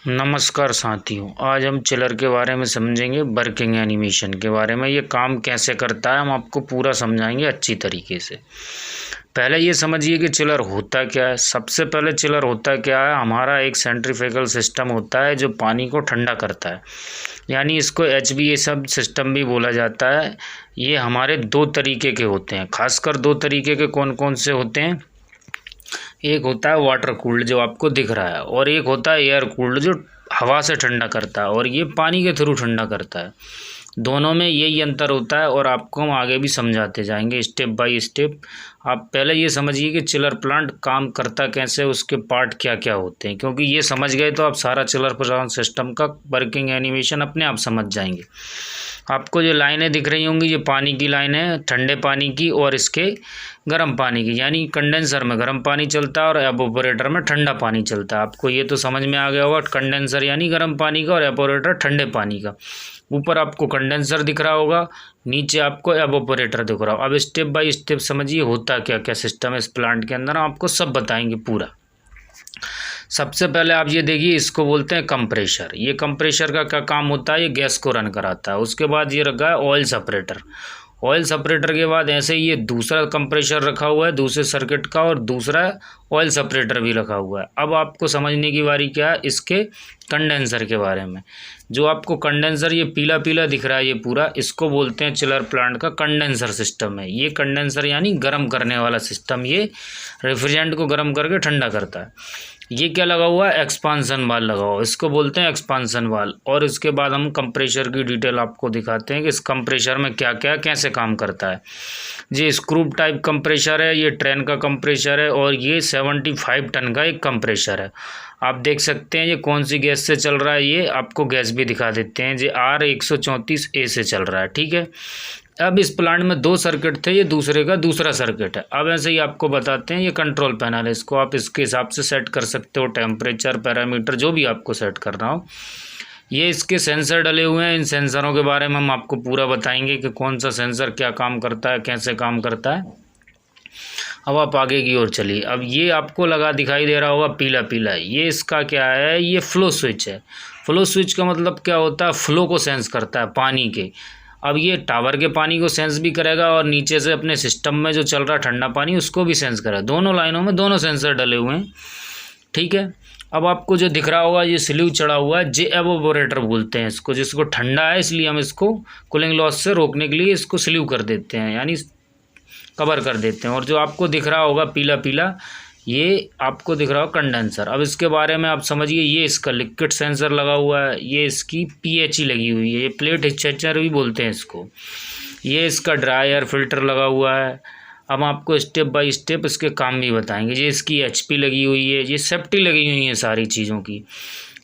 नमस्कार साथियों, आज हम चिलर के बारे में समझेंगे। वर्किंग एनिमेशन के बारे में, ये काम कैसे करता है हम आपको पूरा समझाएंगे अच्छी तरीके से। पहले ये समझिए कि चिलर होता क्या है। सबसे पहले चिलर होता क्या है, हमारा एक सेंट्रीफ्यूगल सिस्टम होता है जो पानी को ठंडा करता है, यानी इसको HVAC सिस्टम भी बोला जाता है। ये हमारे दो तरीके के होते हैं, खासकर दो तरीके के कौन कौन से होते हैं। एक होता है वाटर कूल्ड जो आपको दिख रहा है, और एक होता है एयर कूल्ड जो हवा से ठंडा करता है, और ये पानी के थ्रू ठंडा करता है। दोनों में यही अंतर होता है, और आपको हम आगे भी समझाते जाएंगे स्टेप बाय स्टेप। आप पहले ये समझिए कि चिलर प्लांट काम करता कैसे, उसके पार्ट क्या क्या होते हैं, क्योंकि ये समझ गए तो आप सारा चिलर प्लांट सिस्टम का वर्किंग एनिमेशन अपने आप समझ जाएंगे। आपको जो लाइनें दिख रही होंगी, ये पानी की लाइन है, ठंडे पानी की और इसके गर्म पानी की, यानी कंडेंसर में गर्म पानी चलता है और एपोरेटर में ठंडा पानी चलता है। आपको ये तो समझ में आ गया होगा, कंडेंसर यानी गर्म पानी का और एपोरेटर ठंडे पानी का। ऊपर आपको कंडेंसर दिख रहा होगा, नीचे आपको एपोरेटर दिख रहा होगा। अब स्टेप बाय स्टेप समझिए होता क्या क्या सिस्टम है इस प्लांट के अंदर, आपको सब बताएंगे पूरा। सबसे पहले आप ये देखिए, इसको बोलते हैं कंप्रेशर। ये कंप्रेशर का क्या काम होता है, ये गैस को रन कराता है। उसके बाद ये रखा है ऑयल सेपरेटर। ऑयल सेपरेटर के बाद ऐसे ही ये दूसरा कंप्रेशर रखा हुआ है दूसरे सर्किट का, और दूसरा ऑयल सेपरेटर भी रखा हुआ है। अब आपको समझने की बारी क्या है इसके कंडेंसर के बारे में। जो आपको कंडेंसर ये पीला पीला दिख रहा है, ये पूरा इसको बोलते हैं चिलर प्लांट का कंडेंसर सिस्टम है। ये कंडेंसर यानी गर्म करने वाला सिस्टम, ये रेफ्रिजरेंट को गर्म करके ठंडा करता है। ये क्या लगा हुआ है, एक्सपांसन वाल लगा हुआ है, इसको बोलते हैं एक्सपांसन वाल। और इसके बाद हम कंप्रेशर की डिटेल आपको दिखाते हैं कि इस कंप्रेशर में क्या क्या कैसे काम करता है। ये स्क्रू टाइप कंप्रेशर है, ये ट्रेन का कंप्रेशर है, और ये 75 टन का एक कंप्रेशर है। आप देख सकते हैं ये कौन सी गैस से चल रहा है, ये आपको गैस भी दिखा देते हैं। ये R134A से चल रहा है, ठीक है। अब इस प्लांट में दो सर्किट थे, ये दूसरे का दूसरा सर्किट है। अब ऐसे ही आपको बताते हैं, ये कंट्रोल पैनल है, इसको आप इसके हिसाब से सेट कर सकते हो, टेम्परेचर पैरामीटर जो भी आपको सेट करना हो। ये इसके सेंसर डले हुए हैं, इन सेंसरों के बारे में हम आपको पूरा बताएंगे कि कौन सा सेंसर क्या काम करता है, कैसे काम करता है। अब आप आगे की ओर चलिए। अब ये आपको लगा दिखाई दे रहा होगा पीला पीला, ये इसका क्या है, ये फ्लो स्विच है। फ्लो स्विच का मतलब क्या होता है, फ्लो को सेंस करता है पानी के। अब ये टावर के पानी को सेंस भी करेगा, और नीचे से अपने सिस्टम में जो चल रहा ठंडा पानी उसको भी सेंस करेगा। दोनों लाइनों में दोनों सेंसर डले हुए हैं, ठीक है। अब आपको जो दिख रहा होगा, ये स्लीव चढ़ा हुआ है, जे एवोपोरेटर बोलते हैं इसको, जिसको ठंडा है इसलिए हम इसको कूलिंग लॉस से रोकने के लिए इसको स्लीव कर देते हैं, यानी कवर कर देते हैं। और जो आपको दिख रहा होगा पीला पीला, ये आपको दिख रहा हो कंडेंसर। अब इसके बारे में आप समझिए, ये इसका लिक्विड सेंसर लगा हुआ है, ये इसकी PHE लगी हुई है, ये प्लेट हिस्चर भी बोलते हैं इसको। ये इसका ड्राई एयर फिल्टर लगा हुआ है। अब आपको स्टेप बाय स्टेप इसके काम भी बताएंगे। ये इसकी HP लगी हुई है, ये सेफ्टी लगी हुई है सारी चीज़ों की।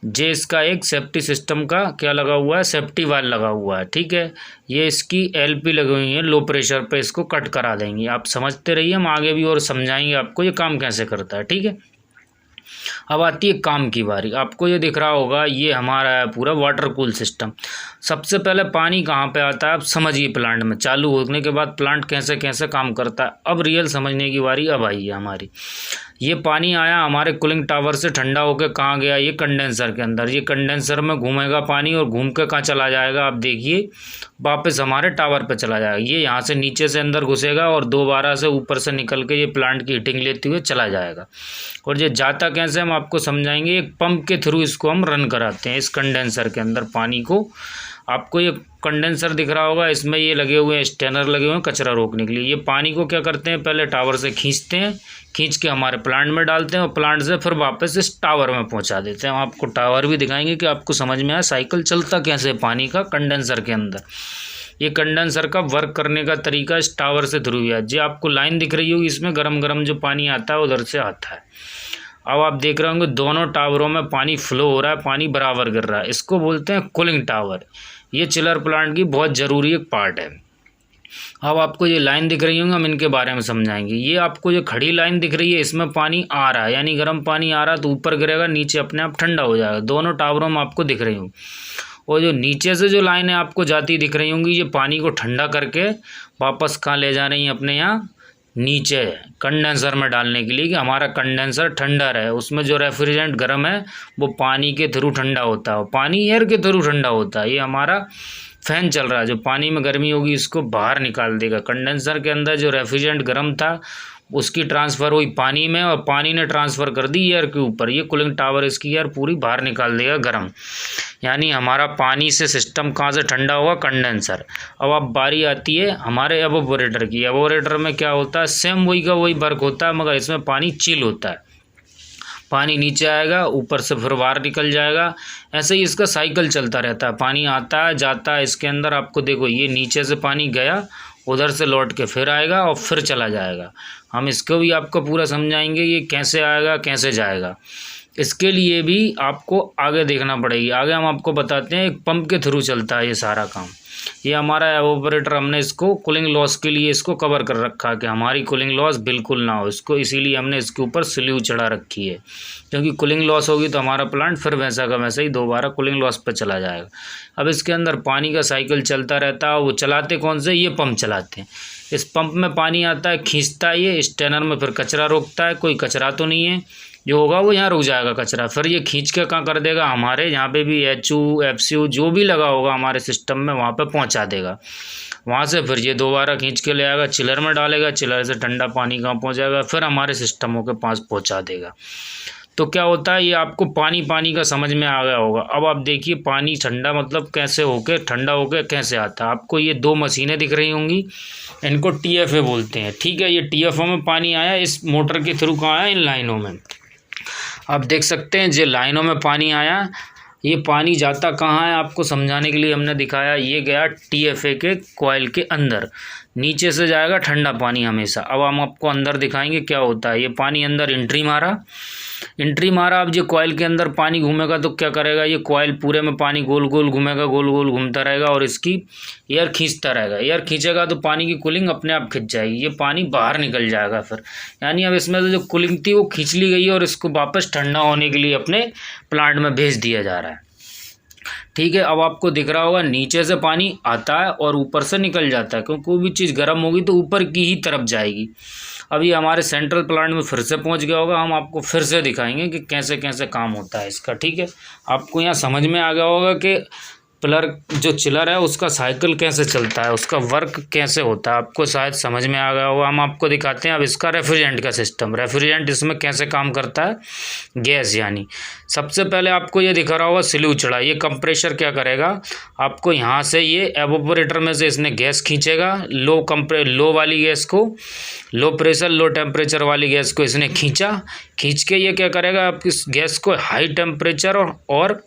जे इसका एक सेफ्टी सिस्टम का क्या लगा हुआ है, सेफ्टी वाल लगा हुआ है, ठीक है। ये इसकी LP लगी हुई है, लो प्रेशर पे इसको कट करा देंगी। आप समझते रहिए, हम आगे भी और समझाएंगे आपको ये काम कैसे करता है, ठीक है। अब आती है काम की बारी। आपको ये दिख रहा होगा, ये हमारा है पूरा वाटर कूल सिस्टम। सबसे पहले पानी कहाँ पे आता है, आप समझिए। प्लांट में चालू होने के बाद प्लांट कैसे कैसे काम करता है, अब रियल समझने की बारी अब आई है हमारी। ये पानी आया हमारे कूलिंग टावर से, ठंडा होकर कहाँ गया, ये कंडेंसर के अंदर। ये कंडेंसर में घूमेगा पानी, और घूम के कहाँ चला जाएगा, आप देखिए वापस हमारे टावर पे चला जाएगा। ये यहाँ से नीचे से अंदर घुसेगा, और दोबारा से ऊपर से निकल के ये प्लांट की हीटिंग लेते हुए चला जाएगा। और ये जाता कैसे हम आपको समझाएंगे। एक पंप के थ्रू इसको हम रन कराते हैं इस कंडेंसर के अंदर पानी को। आपको ये कंडेंसर दिख रहा होगा, इसमें ये लगे हुए हैं स्टेनर लगे हुए हैं कचरा रोकने के लिए। ये पानी को क्या करते हैं, पहले टावर से खींचते हैं, खींच के हमारे प्लांट में डालते हैं, और प्लांट से फिर वापस इस टावर में पहुंचा देते हैं। हम आपको टावर भी दिखाएंगे कि आपको समझ में आए साइकिल चलता कैसे पानी का कंडेंसर के अंदर। ये कंडेंसर का वर्क करने का तरीका इस टावर से थ्रू है। जो आपको लाइन दिख रही होगी, इसमें गरम गरम जो पानी आता है उधर से आता है। अब आप देख रहे होंगे दोनों टावरों में पानी फ्लो हो रहा है, पानी बराबर गिर रहा है, इसको बोलते हैं कूलिंग टावर। ये चिलर प्लांट की बहुत ज़रूरी एक पार्ट है। अब आपको ये लाइन दिख रही होंगी, हम इनके बारे में समझाएंगे। ये आपको जो खड़ी लाइन दिख रही है, इसमें पानी आ रहा है, यानी गर्म पानी आ रहा है, तो ऊपर गिरेगा, नीचे अपने आप ठंडा हो जाएगा। दोनों टावरों में आपको दिख रही होंगी। और जो नीचे से जो लाइनें आपको जाती दिख रही होंगी, ये पानी को ठंडा करके वापस कहाँ ले जा रही हैं, अपने यहाँ नीचे कंडेंसर में डालने के लिए कि हमारा कंडेंसर ठंडा रहे। उसमें जो रेफ्रिजरेंट गर्म है वो पानी के थ्रू ठंडा होता है, पानी एयर के थ्रू ठंडा होता है। ये हमारा फैन चल रहा है, जो पानी में गर्मी होगी इसको बाहर निकाल देगा। कंडेंसर के अंदर जो रेफ्रिजरेंट गर्म था उसकी ट्रांसफ़र हुई पानी में और पानी ने ट्रांसफ़र कर दी एयर के ऊपर। ये कूलिंग टावर इसकी एयर पूरी बाहर निकाल देगा गर्म। यानी हमारा पानी से सिस्टम कहाँ से ठंडा हुआ, कंडेंसर। अब बारी आती है हमारे एवोपोरेटर की। एवोपोरेटर में क्या होता है, सेम वही का वही वर्क होता है, मगर इसमें पानी चिल होता है। पानी नीचे आएगा, ऊपर से फिर बाहर निकल जाएगा। ऐसे ही इसका साइकिल चलता रहता है। पानी आता है जाता है इसके अंदर। आपको देखो ये नीचे से पानी गया, उधर से लौट के फिर आएगा और फिर चला जाएगा। हम इसको भी आपको पूरा समझाएंगे ये कैसे आएगा कैसे जाएगा। इसके लिए भी आपको आगे देखना पड़ेगी। आगे हम आपको बताते हैं एक पंप के थ्रू चलता है ये सारा काम। ये हमारा एवोपरेटर, हमने इसको कूलिंग लॉस के लिए इसको कवर कर रखा है कि हमारी कूलिंग लॉस बिल्कुल ना हो इसको, इसीलिए हमने इसके ऊपर स्लीव चढ़ा रखी है। क्योंकि कूलिंग लॉस होगी तो हमारा प्लांट फिर वैसा का वैसा ही दोबारा कूलिंग लॉस पर चला जाएगा। अब इसके अंदर पानी का साइकिल चलता रहता है। वो चलाते कौन से, ये पंप चलाते हैं। इस पंप में पानी आता है, खींचता है ये स्टेनर में, फिर कचरा रोकता है। कोई कचरा तो नहीं है, जो होगा वो यहाँ रुक जाएगा कचरा। फिर ये खींच के कहाँ कर देगा, हमारे यहाँ पे भी HU FCU जो भी लगा होगा हमारे सिस्टम में वहाँ पे पहुँचा देगा। वहाँ से फिर ये दोबारा खींच के ले आएगा, चिलर में डालेगा, चिलर से ठंडा पानी कहाँ पहुँचाएगा, फिर हमारे सिस्टमों के पास पहुँचा देगा। तो क्या होता है, ये आपको पानी का समझ में आ गया होगा। अब आप देखिए पानी ठंडा मतलब कैसे होके ठंडा होके कैसे आता है। आपको ये 2 मशीनें दिख रही होंगी, इनको TFA बोलते हैं। ठीक है, ये TFA में पानी आया इस मोटर के थ्रू कहाँ आया, इन लाइनों में। आप देख सकते हैं जो लाइनों में पानी आया, ये पानी जाता कहाँ है आपको समझाने के लिए हमने दिखाया। ये गया TFA के कॉइल के अंदर, नीचे से जाएगा ठंडा पानी हमेशा। अब हम आपको अंदर दिखाएंगे क्या होता है। ये पानी अंदर एंट्री मारा। अब ये कॉइल के अंदर पानी घूमेगा तो क्या करेगा, ये कॉइल पूरे में पानी गोल गोल घूमेगा, गोल गोल घूमता रहेगा और इसकी एयर खींचता रहेगा। एयर खींचेगा तो पानी की कूलिंग अपने आप खिंच जाएगी, ये पानी बाहर निकल जाएगा फिर। यानी अब इसमें जो कूलिंग थी वो खींच ली गई है और इसको वापस ठंडा होने के लिए अपने प्लांट में भेज दिया जा रहा है। ठीक है, अब आपको दिख रहा होगा नीचे से पानी आता है और ऊपर से निकल जाता है, क्योंकि कोई भी चीज़ गर्म होगी तो ऊपर की ही तरफ जाएगी। अब ये हमारे सेंट्रल प्लांट में फिर से पहुंच गया होगा। हम आपको फिर से दिखाएंगे कि कैसे कैसे काम होता है इसका। ठीक है, आपको यहाँ समझ में आ गया होगा कि जो चिलर है उसका साइकिल कैसे चलता है, उसका वर्क कैसे होता है, आपको शायद समझ में आ गया होगा। हम आपको दिखाते हैं अब इसका रेफ्रिजरेंट का सिस्टम। रेफ्रिजरेंट इसमें कैसे काम करता है, गैस। यानी सबसे पहले आपको ये दिखा रहा होगा स्लीव चढ़ा। ये कंप्रेशर क्या करेगा, आपको यहाँ से ये एवोपोरेटर में से इसने गैस खींचेगा। लो वाली गैस को, लो प्रेशर लो टेम्परेचर वाली गैस को इसने खींच के ये क्या करेगा, आपकी गैस को हाई टेम्परेचर और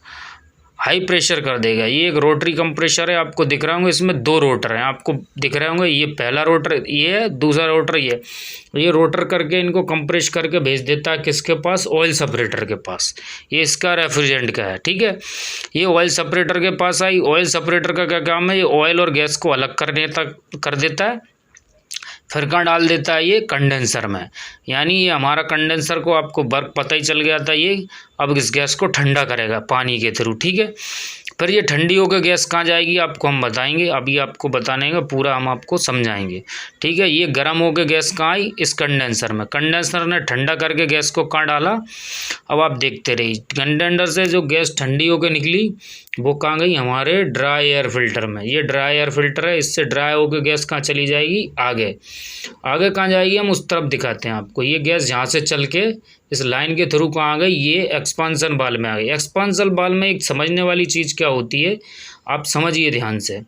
हाई प्रेशर कर देगा। ये एक रोटरी कंप्रेशर है, आपको दिख रहा होंगे। इसमें 2 रोटर हैं, आपको दिख रहे होंगे। ये पहला रोटर ये है, दूसरा रोटर ये रोटर करके इनको कंप्रेस करके भेज देता है किसके पास, ऑयल सेपरेटर के पास। ये इसका रेफ्रिजरेंट का है। ठीक है, ये ऑयल सेपरेटर के पास आई। ऑयल सेपरेटर का क्या काम है, ये ऑयल और गैस को अलग कर देता है, फिर कहाँ डाल देता है, ये कंडेंसर में। यानी ये हमारा कंडेंसर को आपको वर्क पता ही चल गया था। ये अब इस गैस को ठंडा करेगा पानी के थ्रू। ठीक है, फिर ये ठंडी होकर गैस कहाँ जाएगी आपको हम बताएंगे। अभी आपको बताने का पूरा हम आपको समझाएंगे। ठीक है, ये गर्म होकर गैस कहाँ आई, इस कंडेंसर में। कंडेंसर ने ठंडा करके गैस को कहाँ डाला, अब आप देखते रहिए। कंडेंसर से जो गैस ठंडी होकर निकली वो कहाँ गई, हमारे ड्राई एयर फिल्टर में। ये ड्राई एयर फिल्टर है, इससे ड्राई होकर गैस कहाँ चली जाएगी, आगे कहाँ जाएगी हम उस तरफ दिखाते हैं आपको। ये गैस यहाँ से चल के इस लाइन के थ्रू कहाँ आ गई, ये एक्सपांसन बाल में आ गई। एक्सपांसन बाल में एक समझने वाली चीज़ क्या होती है, आप समझिए ध्यान से।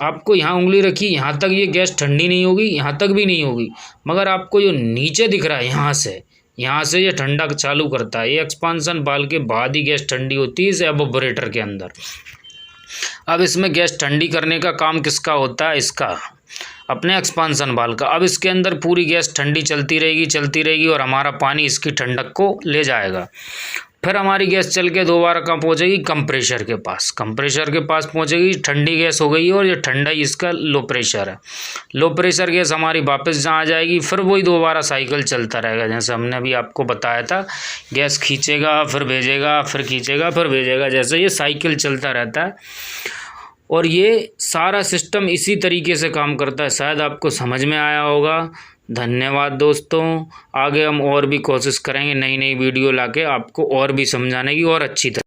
आपको यहाँ उंगली रखी, यहाँ तक ये गैस ठंडी नहीं होगी, यहाँ तक भी नहीं होगी, मगर आपको जो नीचे दिख रहा है यहाँ से ये ठंडा चालू करता है। ये एक्सपांसन बाल के बाद ही गैस ठंडी होती है इस एवोपोरेटर के अंदर। अब इसमें गैस ठंडी करने का काम किसका होता है, इसका, अपने एक्सपांसन बाल का। अब इसके अंदर पूरी गैस ठंडी चलती रहेगी और हमारा पानी इसकी ठंडक को ले जाएगा। फिर हमारी गैस चल के दोबारा कहाँ पहुँचेगी, कंप्रेशर के पास पहुँचेगी। ठंडी गैस हो गई और ये ठंडा ही इसका लो प्रेशर है। लो प्रेशर गैस हमारी वापस जहाँ आ जाएगी, फिर वही दोबारा साइकिल चलता रहेगा। जैसे हमने अभी आपको बताया था, गैस खींचेगा फिर भेजेगा, फिर खींचेगा फिर भेजेगा, जैसे ये साइकिल चलता रहता है। और ये सारा सिस्टम इसी तरीके से काम करता है। शायद आपको समझ में आया होगा। धन्यवाद दोस्तों। आगे हम और भी कोशिश करेंगे नई नई वीडियो लाके आपको और भी समझाने की और अच्छी तरह।